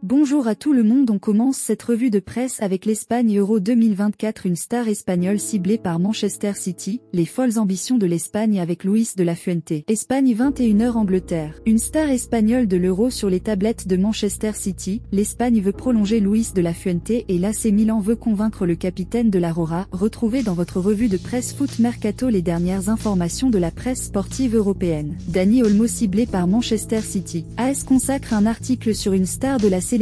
Bonjour à tout le monde, on commence cette revue de presse avec l'Espagne Euro 2024, une star espagnole ciblée par Manchester City, les folles ambitions de l'Espagne avec Luis de la Fuente. Espagne 21h Angleterre. Une star espagnole de l'Euro sur les tablettes de Manchester City, l'Espagne veut prolonger Luis de la Fuente et l'AC Milan veut convaincre le capitaine de l'Aurora. Retrouvez dans votre revue de presse Foot Mercato les dernières informations de la presse sportive européenne. Dani Olmo ciblé par Manchester City. AS consacre un article sur une star de la sélection,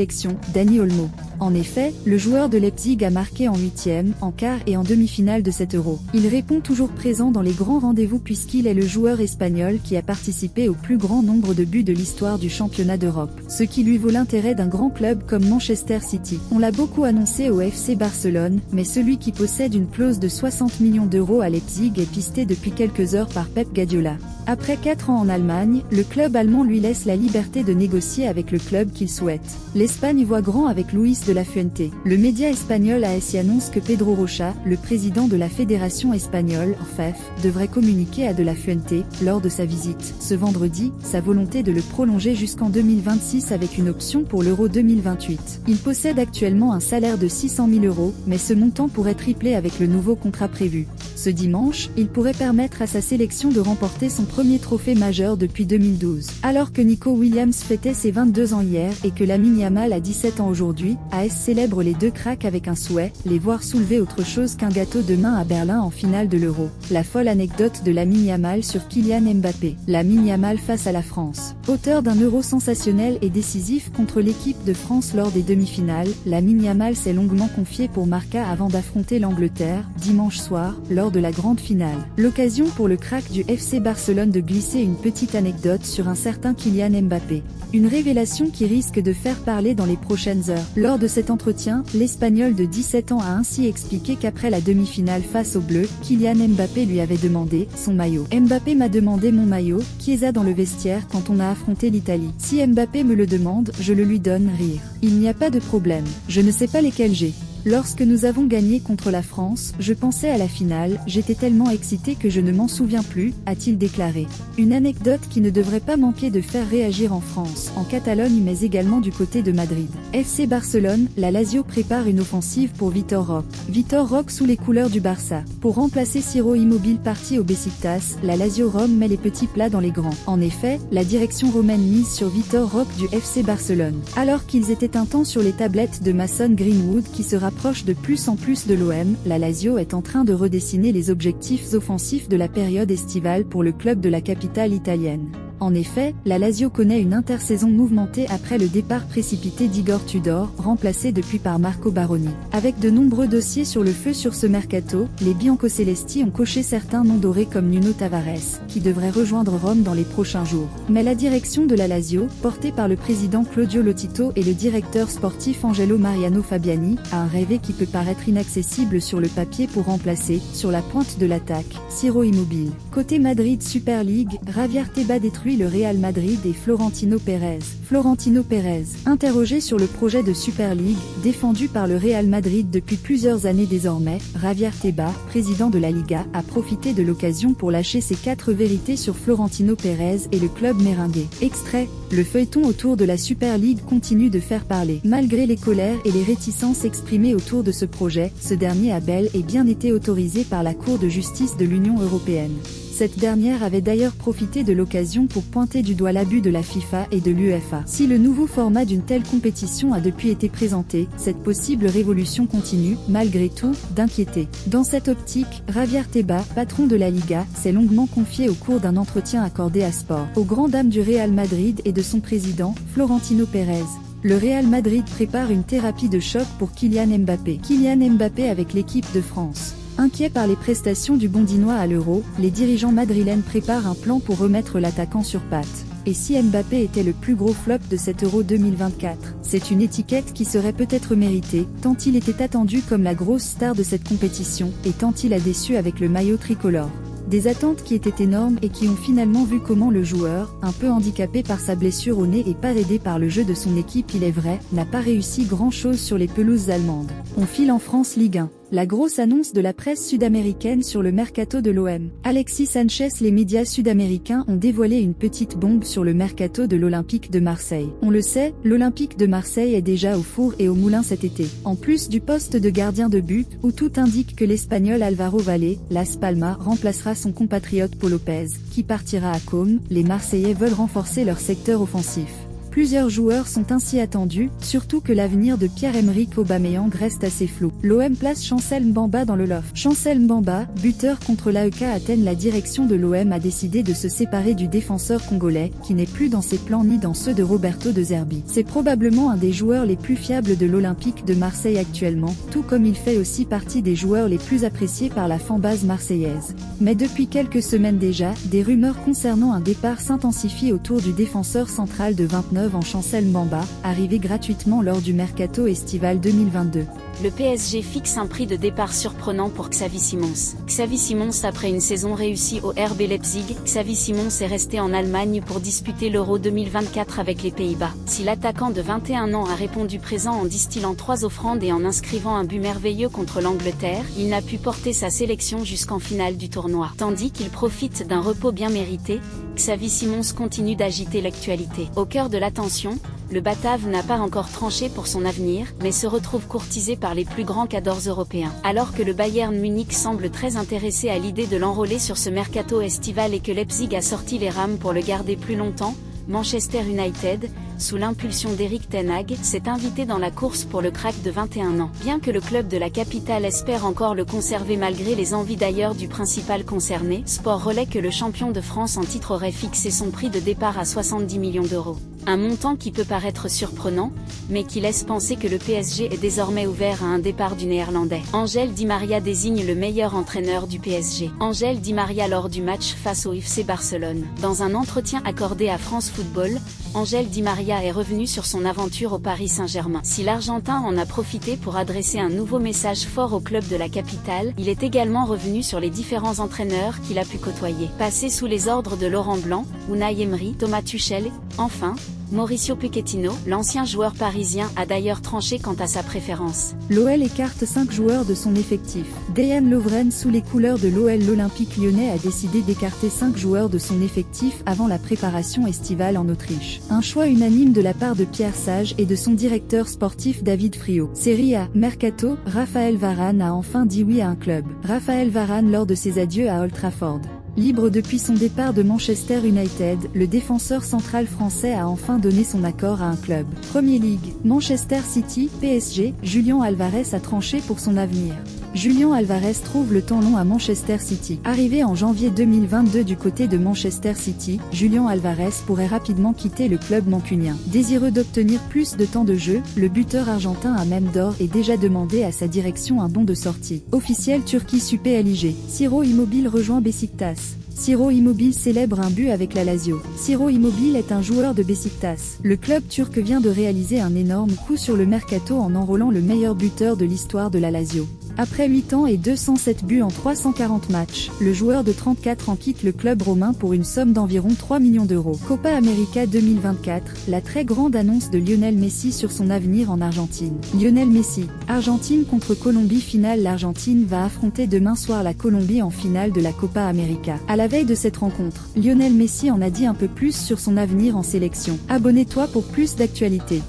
Dani Olmo. En effet, le joueur de Leipzig a marqué en huitième, en quart et en demi-finale de cet Euro. Il répond toujours présent dans les grands rendez-vous puisqu'il est le joueur espagnol qui a participé au plus grand nombre de buts de l'histoire du championnat d'Europe, ce qui lui vaut l'intérêt d'un grand club comme Manchester City. On l'a beaucoup annoncé au FC Barcelone, mais celui qui possède une clause de 60 millions d'euros à Leipzig est pisté depuis quelques heures par Pep Guardiola. Après 4 ans en Allemagne, le club allemand lui laisse la liberté de négocier avec le club qu'il souhaite. L'Espagne voit grand avec Luis de la Fuente. Le média espagnol AS annonce que Pedro Rocha, le président de la fédération espagnole, FEF, devrait communiquer à de la Fuente, lors de sa visite, ce vendredi, sa volonté de le prolonger jusqu'en 2026 avec une option pour l'Euro 2028. Il possède actuellement un salaire de 600 000 euros, mais ce montant pourrait tripler avec le nouveau contrat prévu. Ce dimanche, il pourrait permettre à sa sélection de remporter son premier trophée majeur depuis 2012. Alors que Nico Williams fêtait ses 22 ans hier et que Lamine Yamal a 17 ans aujourd'hui, AS célèbre les deux cracks avec un souhait, les voir soulever autre chose qu'un gâteau demain à Berlin en finale de l'Euro. La folle anecdote de Lamine Yamal sur Kylian Mbappé. Lamine Yamal face à la France. Auteur d'un Euro sensationnel et décisif contre l'équipe de France lors des demi-finales, Lamine Yamal s'est longuement confié pour Marca avant d'affronter l'Angleterre, dimanche soir, lors de la grande finale. L'occasion pour le crack du FC Barcelone de glisser une petite anecdote sur un certain Kylian Mbappé. Une révélation qui risque de faire parler dans les prochaines heures. Lors de cet entretien, l'Espagnol de 17 ans a ainsi expliqué qu'après la demi-finale face aux Bleus, Kylian Mbappé lui avait demandé son maillot. Mbappé m'a demandé mon maillot, Chiesa dans le vestiaire quand on a affronté l'Italie. Si Mbappé me le demande, je le lui donne, rire. Il n'y a pas de problème. Je ne sais pas lesquels j'ai. Lorsque nous avons gagné contre la France, je pensais à la finale, j'étais tellement excité que je ne m'en souviens plus, a-t-il déclaré. Une anecdote qui ne devrait pas manquer de faire réagir en France, en Catalogne mais également du côté de Madrid. FC Barcelone, la Lazio prépare une offensive pour Vitor Roque. Vitor Roque sous les couleurs du Barça. Pour remplacer Ciro Immobile parti au Besiktas, la Lazio Rome met les petits plats dans les grands. En effet, la direction romaine mise sur Vitor Roque du FC Barcelone. Alors qu'ils étaient un temps sur les tablettes de Mason Greenwood qui sera proche de plus en plus de l'OM, la Lazio est en train de redessiner les objectifs offensifs de la période estivale pour le club de la capitale italienne. En effet, la Lazio connaît une intersaison mouvementée après le départ précipité d'Igor Tudor, remplacé depuis par Marco Baroni. Avec de nombreux dossiers sur le feu sur ce mercato, les Biancocelesti ont coché certains noms dorés comme Nuno Tavares, qui devrait rejoindre Rome dans les prochains jours. Mais la direction de la Lazio, portée par le président Claudio Lotito et le directeur sportif Angelo Mariano Fabiani, a un rêve qui peut paraître inaccessible sur le papier pour remplacer, sur la pointe de l'attaque, Ciro Immobile. Côté Madrid Super League, Javier Tebas détruit le Real Madrid et Florentino Pérez. Florentino Pérez, interrogé sur le projet de Super League, défendu par le Real Madrid depuis plusieurs années désormais, Javier Tebas, président de la Liga, a profité de l'occasion pour lâcher ses 4 vérités sur Florentino Pérez et le club merengue. Extrait, le feuilleton autour de la Super League continue de faire parler. Malgré les colères et les réticences exprimées autour de ce projet, ce dernier a bel et bien été autorisé par la Cour de justice de l'Union européenne. Cette dernière avait d'ailleurs profité de l'occasion pour pointer du doigt l'abus de la FIFA et de l'UEFA. Si le nouveau format d'une telle compétition a depuis été présenté, cette possible révolution continue, malgré tout, d'inquiéter. Dans cette optique, Javier Tebas, patron de la Liga, s'est longuement confié au cours d'un entretien accordé à Sport, aux grandes dames du Real Madrid et de son président, Florentino Pérez. Le Real Madrid prépare une thérapie de choc pour Kylian Mbappé. Kylian Mbappé avec l'équipe de France. Inquiets par les prestations du Bondinois à l'Euro, les dirigeants madrilènes préparent un plan pour remettre l'attaquant sur pattes. Et si Mbappé était le plus gros flop de cet Euro 2024, c'est une étiquette qui serait peut-être méritée, tant il était attendu comme la grosse star de cette compétition, et tant il a déçu avec le maillot tricolore. Des attentes qui étaient énormes et qui ont finalement vu comment le joueur, un peu handicapé par sa blessure au nez et pas aidé par le jeu de son équipe il est vrai, n'a pas réussi grand-chose sur les pelouses allemandes. On file en France Ligue 1. La grosse annonce de la presse sud-américaine sur le mercato de l'OM. Alexis Sanchez. Les médias sud-américains ont dévoilé une petite bombe sur le mercato de l'Olympique de Marseille. On le sait, l'Olympique de Marseille est déjà au four et au moulin cet été. En plus du poste de gardien de but, où tout indique que l'Espagnol Álvaro Valle, Las Palmas, remplacera son compatriote Pau Lopez, qui partira à Côme, les Marseillais veulent renforcer leur secteur offensif. Plusieurs joueurs sont ainsi attendus, surtout que l'avenir de Pierre-Emerick Aubameyang reste assez flou. L'OM place Chancel Mbamba dans le loft. Chancel Mbamba, buteur contre l'AEK Athènes. La direction de l'OM a décidé de se séparer du défenseur congolais, qui n'est plus dans ses plans ni dans ceux de Roberto De Zerbi. C'est probablement un des joueurs les plus fiables de l'Olympique de Marseille actuellement, tout comme il fait aussi partie des joueurs les plus appréciés par la fanbase marseillaise. Mais depuis quelques semaines déjà, des rumeurs concernant un départ s'intensifient autour du défenseur central de 29 ans Chancel Mbamba, arrivé gratuitement lors du mercato estival 2022. Le PSG fixe un prix de départ surprenant pour Xavi Simons. Xavi Simons après une saison réussie au RB Leipzig, Xavi Simons est resté en Allemagne pour disputer l'Euro 2024 avec les Pays-Bas. Si l'attaquant de 21 ans a répondu présent en distillant 3 offrandes et en inscrivant un but merveilleux contre l'Angleterre, il n'a pu porter sa sélection jusqu'en finale du tournoi. Tandis qu'il profite d'un repos bien mérité, Xavi Simons continue d'agiter l'actualité. Au cœur de l'attention, le Batave n'a pas encore tranché pour son avenir, mais se retrouve courtisé par les plus grands cadors européens. Alors que le Bayern Munich semble très intéressé à l'idée de l'enrôler sur ce mercato estival et que Leipzig a sorti les rames pour le garder plus longtemps, Manchester United, sous l'impulsion d'Erik ten Hag, s'est invité dans la course pour le crack de 21 ans. Bien que le club de la capitale espère encore le conserver malgré les envies d'ailleurs du principal concerné, Sport relaie que le champion de France en titre aurait fixé son prix de départ à 70 millions d'euros. Un montant qui peut paraître surprenant, mais qui laisse penser que le PSG est désormais ouvert à un départ du Néerlandais. Ángel Di María désigne le meilleur entraîneur du PSG. Ángel Di María lors du match face au FC Barcelone. Dans un entretien accordé à France Football, Ángel Di María est revenu sur son aventure au Paris Saint-Germain. Si l'Argentin en a profité pour adresser un nouveau message fort au club de la capitale, il est également revenu sur les différents entraîneurs qu'il a pu côtoyer. Passé sous les ordres de Laurent Blanc, Unai Emery, Thomas Tuchel, enfin, Mauricio Pochettino, l'ancien joueur parisien, a d'ailleurs tranché quant à sa préférence. L'OL écarte 5 joueurs de son effectif. Dejan Lovren sous les couleurs de l'OL. L'Olympique lyonnais a décidé d'écarter 5 joueurs de son effectif avant la préparation estivale en Autriche. Un choix unanime de la part de Pierre Sage et de son directeur sportif David Friot. Serie A, Mercato, Raphaël Varane a enfin dit oui à un club. Raphaël Varane lors de ses adieux à Old Trafford. Libre depuis son départ de Manchester United, le défenseur central français a enfin donné son accord à un club. Premier League, Manchester City, PSG, Julián Álvarez a tranché pour son avenir. Julián Álvarez trouve le temps long à Manchester City. Arrivé en janvier 2022 du côté de Manchester City, Julián Álvarez pourrait rapidement quitter le club mancunien. Désireux d'obtenir plus de temps de jeu, le buteur argentin a même d'ores et déjà demandé à sa direction un bon de sortie. Officiel Turquie Super LIG. Ciro Immobile rejoint Beşiktaş. Ciro Immobile célèbre un but avec la Lazio. Ciro Immobile est un joueur de Beşiktaş. Le club turc vient de réaliser un énorme coup sur le mercato en enrôlant le meilleur buteur de l'histoire de la Lazio. Après 8 ans et 207 buts en 340 matchs, le joueur de 34 ans quitte le club romain pour une somme d'environ 3 millions d'euros. Copa América 2024, la très grande annonce de Lionel Messi sur son avenir en Argentine. Lionel Messi, Argentine contre Colombie finale. L'Argentine va affronter demain soir la Colombie en finale de la Copa América. À la veille de cette rencontre, Lionel Messi en a dit un peu plus sur son avenir en sélection. Abonne-toi pour plus d'actualités.